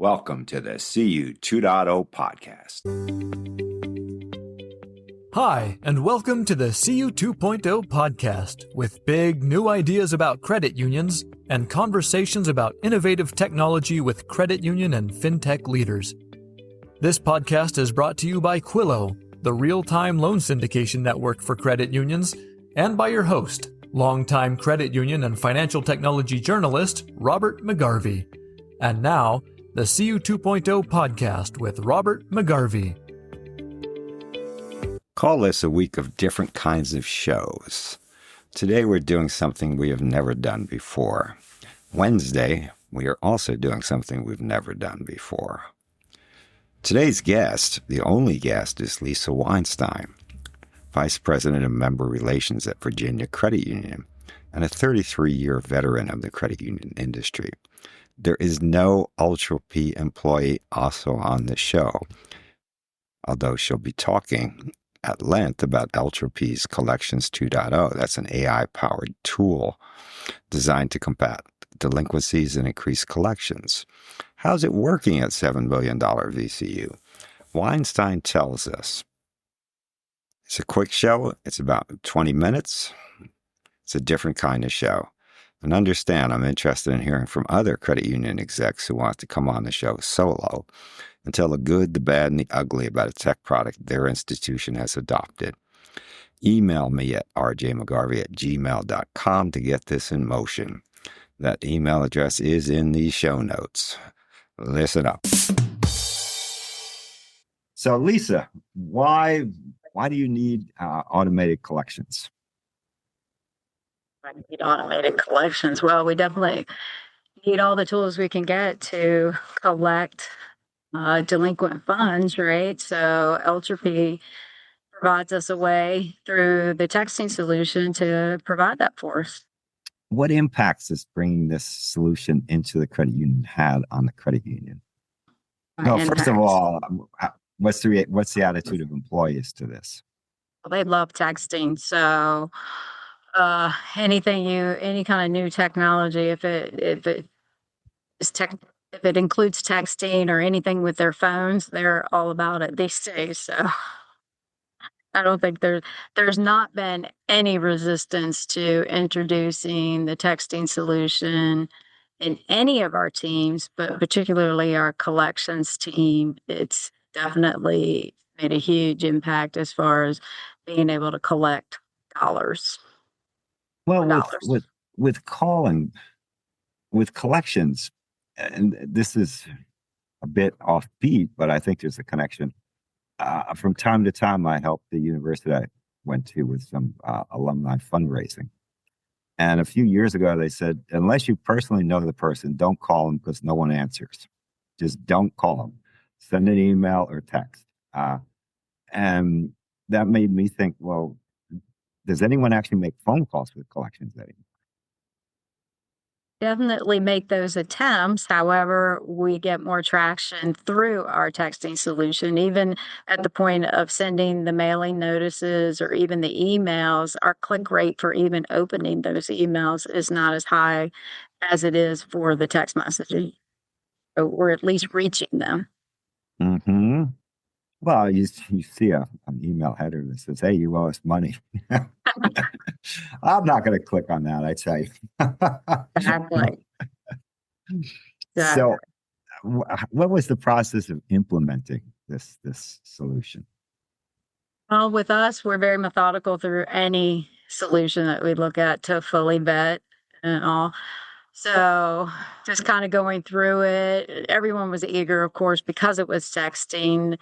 Welcome to the CU 2.0 podcast. Hi, and welcome to the CU 2.0 podcast with big new ideas about credit unions and conversations about innovative technology with credit union and fintech leaders. This podcast is brought to you by Quillo, the real-time loan syndication network for credit unions, and by your host, longtime credit union and financial technology journalist Robert McGarvey. And now, the CU 2.0 podcast with Robert McGarvey. Call this a week of different kinds of shows. Today we're doing something we have never done before. Wednesday, we are also doing something we've never done before. Today's guest, the only guest, is Lisa Weinstein, Vice President of Member Relations at Virginia Credit Union and a 33-year veteran of the credit union industry. There is no Eltropy employee also on the show, although she'll be talking at length about Eltropy's Collections 2.0. That's an AI-powered tool designed to combat delinquencies and increase collections. How's it working at $7 billion VCU? Weinstein tells us. It's a quick show. It's about 20 minutes. It's a different kind of show. And understand, I'm interested in hearing from other credit union execs who want to come on the show solo and tell the good, the bad, and the ugly about a tech product their institution has adopted. Email me at rjmcgarvey@gmail.com to get this in motion. That email address is in the show notes. Listen up. So, Lisa, why do you need automated collections? I need automated collections. Well, we definitely need all the tools we can get to collect delinquent funds, right? So Eltropy provides us a way through the texting solution to provide that for us. What impacts is bringing this solution into the credit union had on the credit union? No, first of all, what's the attitude of employees to this? Well, they love texting, so any kind of new technology, if it includes texting or anything with their phones, they're all about it these days. So I don't think there's not been any resistance to introducing the texting solution in any of our teams, but particularly our collections team. It's definitely made a huge impact as far as being able to collect dollars. Well, with collections, and this is a bit offbeat, but I think there's a connection. From time to time, I helped the university I went to with some alumni fundraising. And a few years ago, they said, unless you personally know the person, don't call them because no one answers. Just don't call them. Send an email or text. And that made me think, well, does anyone actually make phone calls with collections anymore? Definitely make those attempts. However, we get more traction through our texting solution. Even at the point of sending the mailing notices or even the emails, our click rate for even opening those emails is not as high as it is for the text messaging. So we're at least reaching them. Mm-hmm. Well, you see an email header that says, hey, you owe us money. I'm not going to click on that, I tell you. Exactly. So what was the process of implementing this solution? Well, with us, we're very methodical through any solution that we look at to fully vet and all. So just kind of going through it. Everyone was eager, of course, because it was texting.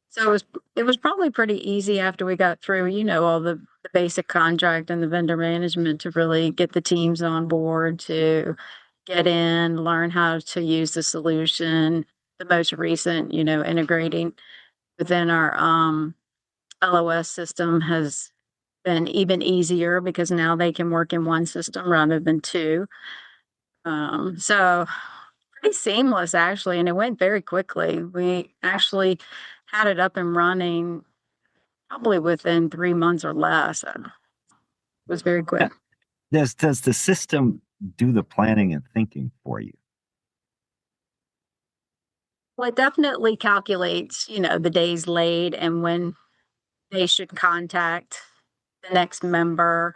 So it was probably pretty easy after we got through, all the basic contract and the vendor management to really get the teams on board to get in, learn how to use the solution. The most recent, integrating within our LOS system has been even easier because now they can work in one system rather than two. So pretty seamless, actually, and it went very quickly. We actually had it up and running probably within 3 months or less. It was very quick. Does the system do the planning and thinking for you? Well, it definitely calculates, the days late and when they should contact the next member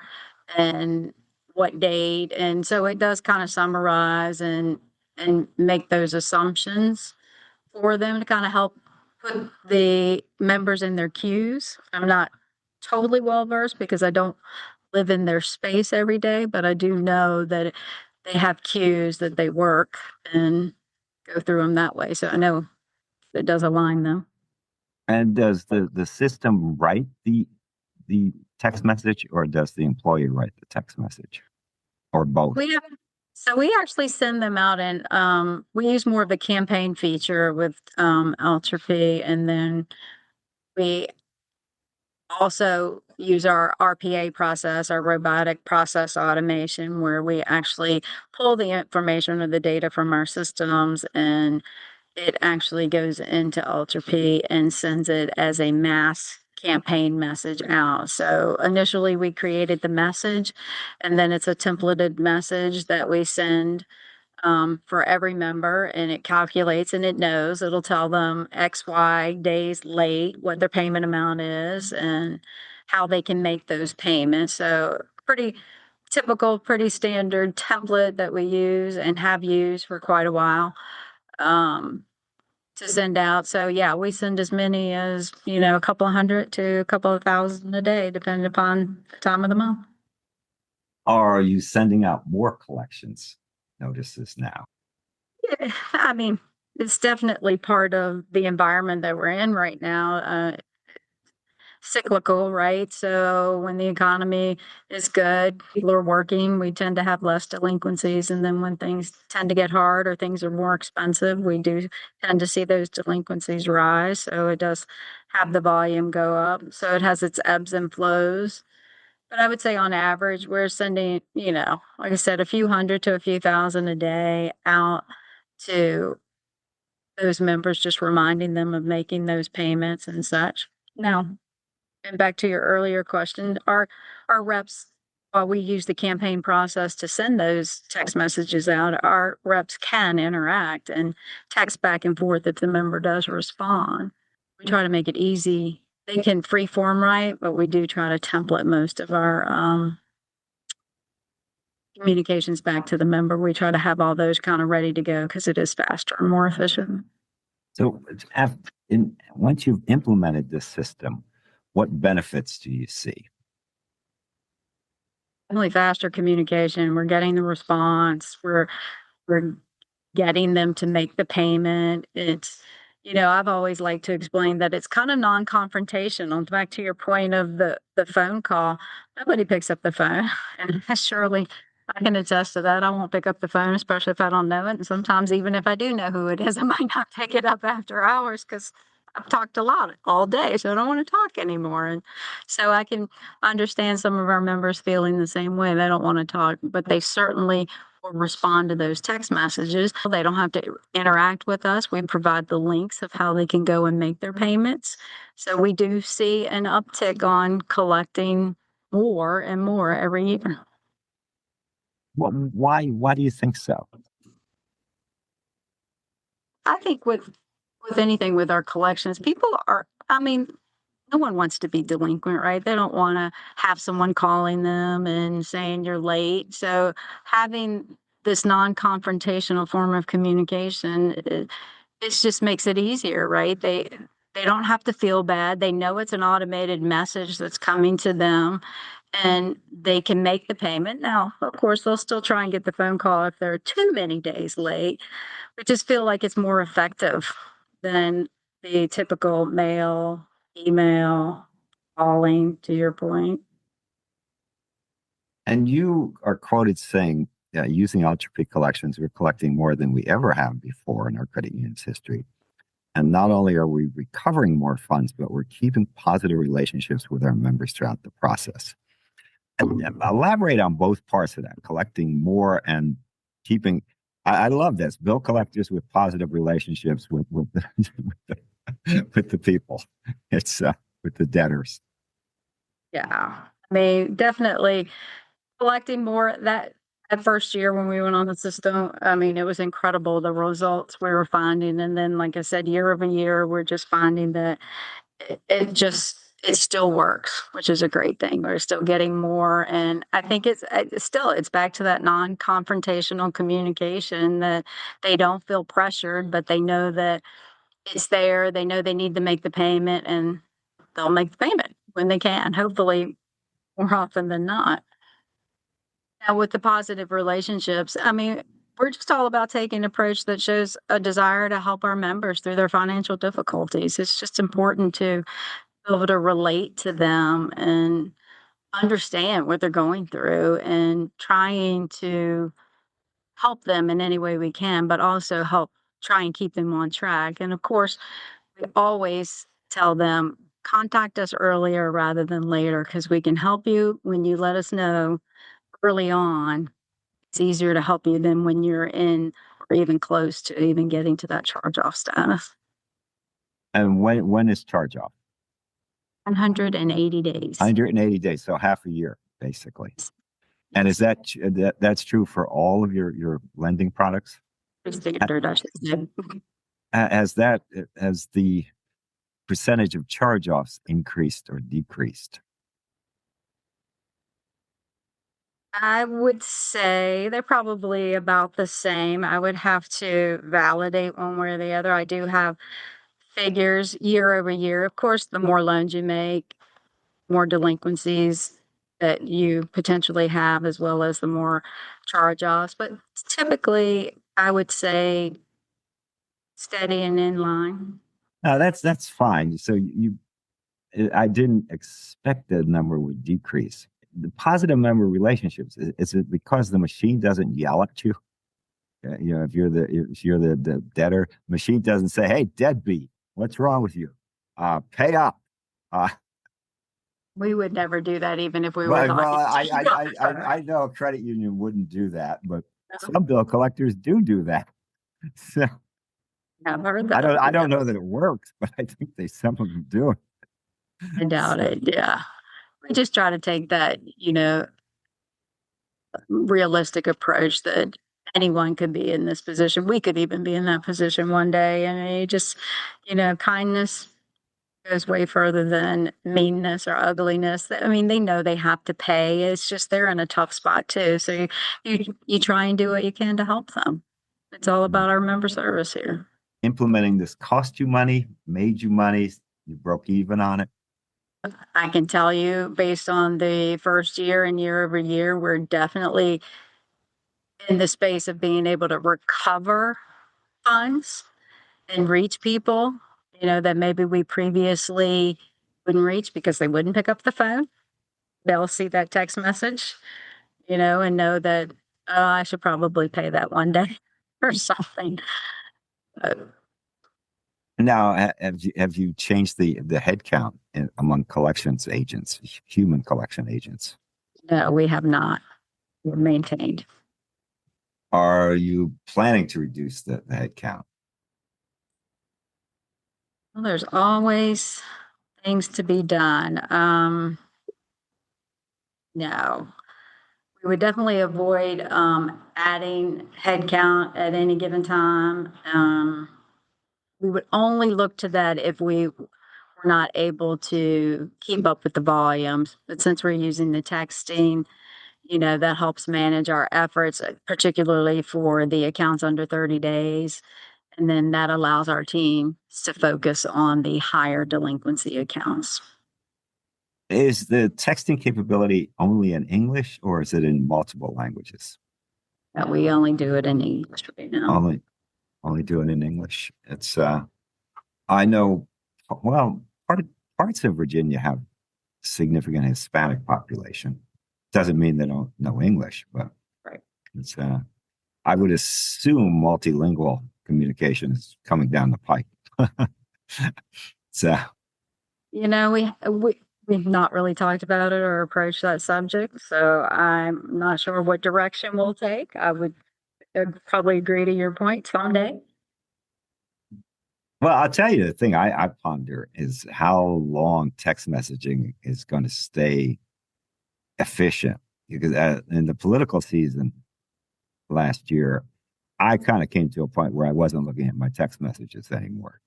and what date. And so it does kind of summarize and make those assumptions for them to kind of help put the members in their queues. I'm not totally well versed because I don't live in their space every day, but I do know that they have queues that they work and go through them that way. So I know it does align them. And does the system write the text message, or does the employee write the text message, or both? We actually send them out and we use more of a campaign feature with Eltropy, and then we also use our RPA process, our robotic process automation, where we actually pull the information or the data from our systems, and it actually goes into Ultra and sends it as a mass campaign message out. So initially we created the message, and then it's a templated message that we send for every member, and it calculates and it knows. It'll tell them X, Y days late, what their payment amount is, and how they can make those payments. So pretty typical, pretty standard template that we use and have used for quite a while. To send out. So yeah, we send as many as, a couple of hundred to a couple of thousand a day, depending upon the time of the month. Are you sending out more collections notices now? Yeah, I mean, it's definitely part of the environment that we're in right now. Cyclical, right? So when the economy is good, people are working, we tend to have less delinquencies. And then when things tend to get hard or things are more expensive, we do tend to see those delinquencies rise. So it does have the volume go up. So it has its ebbs and flows. But I would say on average, we're sending, like I said, a few hundred to a few thousand a day out to those members, just reminding them of making those payments and such. Now, and back to your earlier question, our reps, while we use the campaign process to send those text messages out, our reps can interact and text back and forth if the member does respond. We try to make it easy. They can free form write, but we do try to template most of our communications back to the member. We try to have all those kind of ready to go because it is faster and more efficient. So once you've implemented this system, what benefits do you see? Definitely faster communication. We're getting the response. We're getting them to make the payment. It's, I've always liked to explain that it's kind of non-confrontational. Back to your point of the phone call, nobody picks up the phone, and surely I can attest to that. I won't pick up the phone, especially if I don't know it. And sometimes, even if I do know who it is, I might not pick it up after hours because I've talked a lot all day, so I don't want to talk anymore. And so I can understand some of our members feeling the same way. They don't want to talk, but they certainly will respond to those text messages. They don't have to interact with us. We provide the links of how they can go and make their payments. So we do see an uptick on collecting more and more every year. Well, why do you think so? I think with anything with our collections, people are, I mean, no one wants to be delinquent, right? They don't want to have someone calling them and saying you're late. So having this non-confrontational form of communication, it just makes it easier, right? They don't have to feel bad. They know it's an automated message that's coming to them, and they can make the payment. Now, of course, they'll still try and get the phone call if they're too many days late. I just feel like it's more effective than the typical mail, email, calling, to your point. And you are quoted saying, using Eltropy collections, we're collecting more than we ever have before in our credit union's history. And not only are we recovering more funds, but we're keeping positive relationships with our members throughout the process. And elaborate on both parts of that, collecting more and keeping. I love this. Bill collectors with positive relationships with with the people. It's with the debtors. Yeah. I mean, definitely collecting more that That first year when we went on the system, I mean, it was incredible the results we were finding. And then, like I said, year over year, we're just finding that it still works, which is a great thing. We're still getting more. And I think it's back to that non-confrontational communication that they don't feel pressured, but they know that it's there. They know they need to make the payment and they'll make the payment when they can, hopefully more often than not. Now, with the positive relationships, I mean, we're just all about taking an approach that shows a desire to help our members through their financial difficulties. It's just important to be able to relate to them and understand what they're going through and trying to help them in any way we can, but also help try and keep them on track. And of course, we always tell them contact us earlier rather than later because we can help you when you let us know early on. It's easier to help you than when you're in or even close to even getting to that charge off status. And when is charge off? 180 days. 180 days, so half a year, basically. And is that's true for all of your lending products? Standard, I should say. Has the percentage of charge-offs increased or decreased? I would say they're probably about the same. I would have to validate one way or the other. I do have figures year over year. Of course, the more loans you make, more delinquencies that you potentially have, as well as the more charge-offs. But typically, I would say steady and in line. No, that's fine. So I didn't expect the number would decrease. The positive member relationships, is it because the machine doesn't yell at you? You know, if you're the debtor, machine doesn't say, "Hey, deadbeat, what's wrong with you? Pay up." We would never do that, even if we were Well, talking. I know a credit union wouldn't do that, but some bill collectors do that. So I've heard that. I don't know that it works, but I think some of them do. I doubt it. Yeah. We just try to take that, realistic approach that anyone could be in this position. We could even be in that position one day. And you just, kindness goes way further than meanness or ugliness. I mean, they know they have to pay. It's just they're in a tough spot too. So you try and do what you can to help them. It's all about our member service here. Implementing this cost you money, made you money, you broke even on it. I can tell you based on the first year and year over year, we're definitely in the space of being able to recover funds and reach people, that maybe we previously wouldn't reach because they wouldn't pick up the phone. They'll see that text message, and know that, oh, I should probably pay that one day or something. Now, have you changed the head count among collections agents, human collection agents? No, we have not. We're maintained. Are you planning to reduce the head count? Well, there's always things to be done. No, we would definitely avoid adding headcount at any given time. We would only look to that if we were not able to keep up with the volumes. But since we're using the texting, that helps manage our efforts, particularly for the accounts under 30 days. And then that allows our team to focus on the higher delinquency accounts. Is the texting capability only in English or is it in multiple languages? We only do it in English right now. Only do it in English. It's I know. Well, parts of Virginia have significant Hispanic population. Doesn't mean they don't know English, but right. It's I would assume multilingual communication is coming down the pike. So, we've not really talked about it or approached that subject, so I'm not sure what direction we'll take. I would probably agree to your point someday. well, I'll tell you the thing I ponder is how long text messaging is going to stay efficient because in the political season, last year, I kind of came to a point where I wasn't looking at my text messages anymore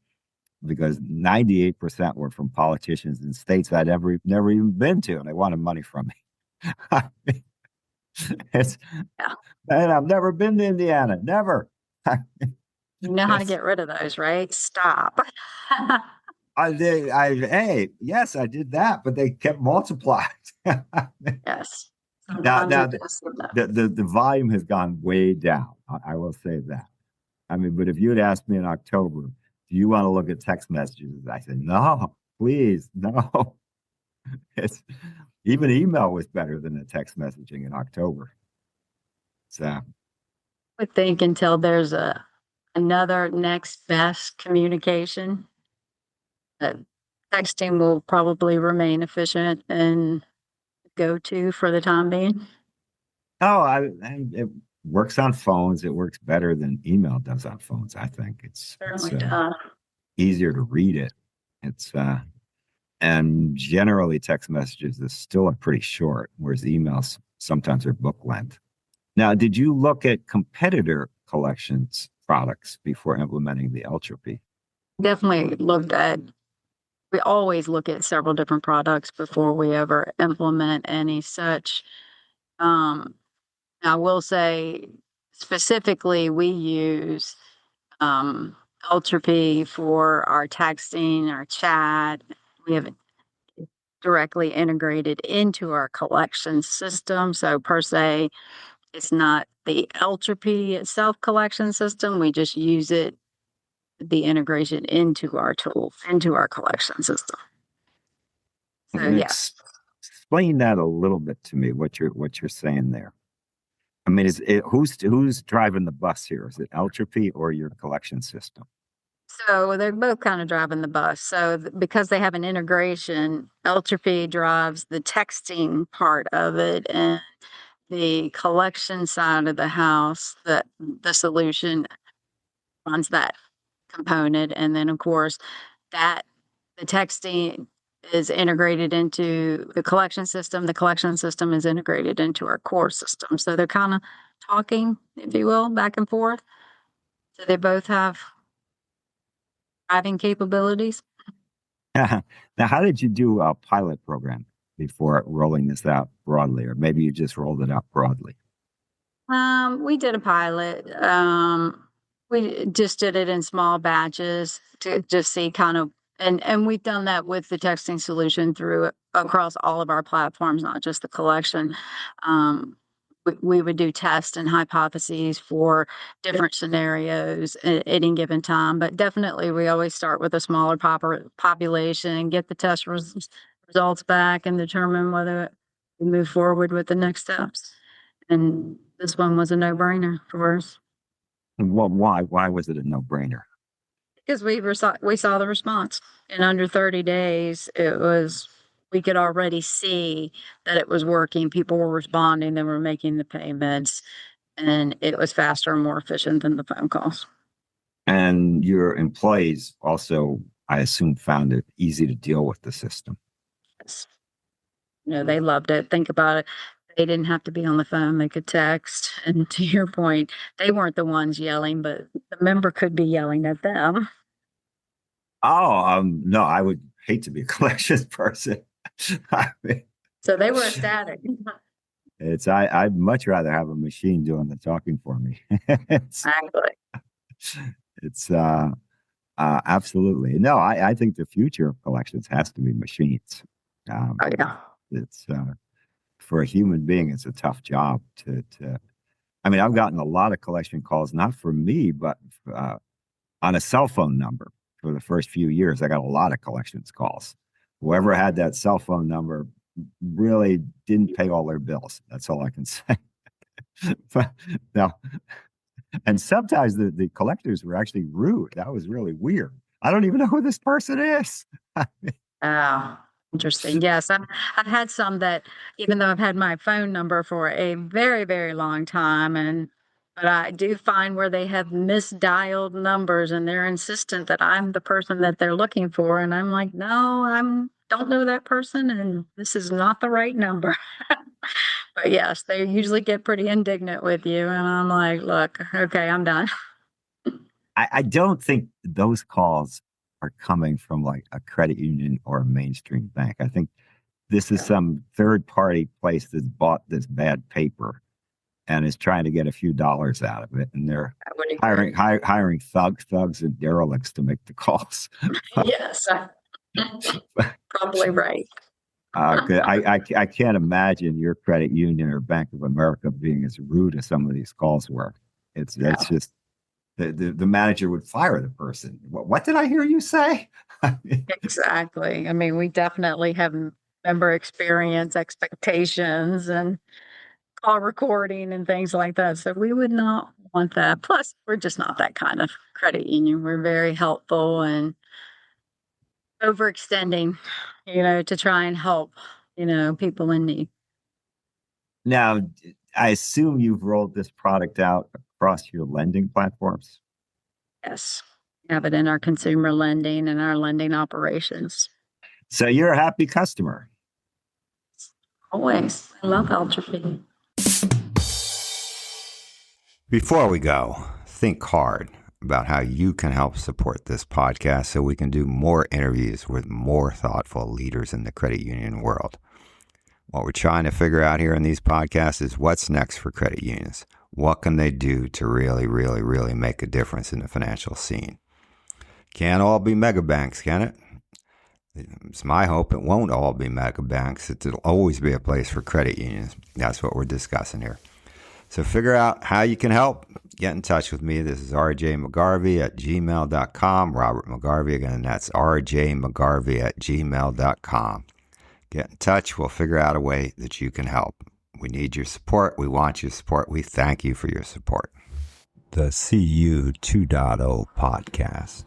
because 98% were from politicians in states I'd never even been to, and they wanted money from me. it's, Yeah. and I've never been to Indiana, never. You know how to it's, get rid of those, right? Stop. hey, yes, I did that, but they kept multiplying. Yes. now, Sometimes now you just need that. the volume has gone way down. I will say that. I mean, but if you had asked me in October, do you want to look at text messages? I said, no, please, no. It's even email was better than the text messaging in October. So I think until there's another next best communication, that texting will probably remain efficient and go to for the time being. oh, it works on phones. It works better than email does on phones. I think it's Certainly does. easier to read it. It's and generally text messages is still are pretty short, whereas emails sometimes are book length. Now, did you look at competitor collections products before implementing the Eltropy? Definitely looked at, we always look at several different products before we ever implement any such. Um, I will say specifically, we use Eltropy for our texting, our chat. We have it directly integrated into our collection system. So, per se, it's not the Eltropy itself collection system. We just use it, the integration into our tool, into our collection system. So, yes. Explain that a little bit to me. What you're saying there. I mean, is it who's driving the bus here? Is it Eltropy or your collection system? So they're both kind of driving the bus. So because they have an integration, Eltropy drives the texting part of it, and the collection side of the house, the solution runs that component. And then of course that the texting is integrated into the collection system. The collection system is integrated into our core system. So they're kind of talking, if you will, back and forth. So they both have driving capabilities. Now, how did you do a pilot program before rolling this out broadly, or maybe you just rolled it out broadly? We did a pilot. We just did it in small batches to just see kind of, and we've done that with the texting solution through across all of our platforms, not just the collection. Um, we would do tests and hypotheses for different scenarios at any given time, but definitely we always start with a smaller population, get the results back, and determine whether we move forward with the next steps. And this one was a no-brainer for us Well, why was it a no-brainer? because we saw the response in under 30 days. It was, we could already see that it was working. People were responding, they were making the payments, and it was faster and more efficient than the phone calls. And your employees also, I assume, found it easy to deal with the system. Yes. You know, they loved it. Think about it. They didn't have to be on the phone. They could text. And to your point, they weren't the ones yelling, but the member could be yelling at them. Oh, no, I would hate to be a collections person. I mean, So they were ecstatic. I'd much rather have a machine doing the talking for me. it's Exactly. it's absolutely no. I think the future of collections has to be machines. Oh, yeah. It's for a human being, it's a tough job to. I mean, I've gotten a lot of collection calls, not for me, but on a cell phone number. For the first few years, I got a lot of collections calls. Whoever had that cell phone number really didn't pay all their bills. That's all I can say. But now, and sometimes the collectors were actually rude. That was really weird. I don't even know who this person is. Oh, interesting. Yes, I've had some that, even though I've had my phone number for a very, very long time, and but I do find where they have misdialed numbers and they're insistent that I'm the person that they're looking for, and I'm like, no, I'm don't know that person, and this is not the right number. But yes, they usually get pretty indignant with you. And I'm like, look, okay, I'm done. I don't think those calls are coming from like a credit union or a mainstream bank. I think this is some third party place that's bought this bad paper and is trying to get a few dollars out of it. And they're I would agree. hiring thugs and derelicts to make the calls. Yes, probably right. 'Cause I can't imagine your credit union or Bank of America being as rude as some of these calls were. That's Yeah, just the manager would fire the person. What did I hear you say? exactly. I mean, we definitely have member experience expectations and call recording and things like that. So we would not want that. Plus, we're just not that kind of credit union. We're very helpful and overextending, to try and help, people in need. Now, I assume you've rolled this product out across your lending platforms. Yes. We have it in our consumer lending and our lending operations. So you're a happy customer. Always. I love Eltropy. Before we go, think hard about how you can help support this podcast so we can do more interviews with more thoughtful leaders in the credit union world. What we're trying to figure out here in these podcasts is what's next for credit unions. What can they do to really, really, really make a difference in the financial scene? Can't all be mega banks, can it? It's my hope it won't all be mega banks. It'll always be a place for credit unions. That's what we're discussing here. So figure out how you can help. Get in touch with me. This is rjmcgarvey@gmail.com. Robert McGarvey. Again, that's rjmcgarvey@gmail.com. Get in touch. We'll figure out a way that you can help. We need your support. We want your support. We thank you for your support. The CU 2.0 podcast.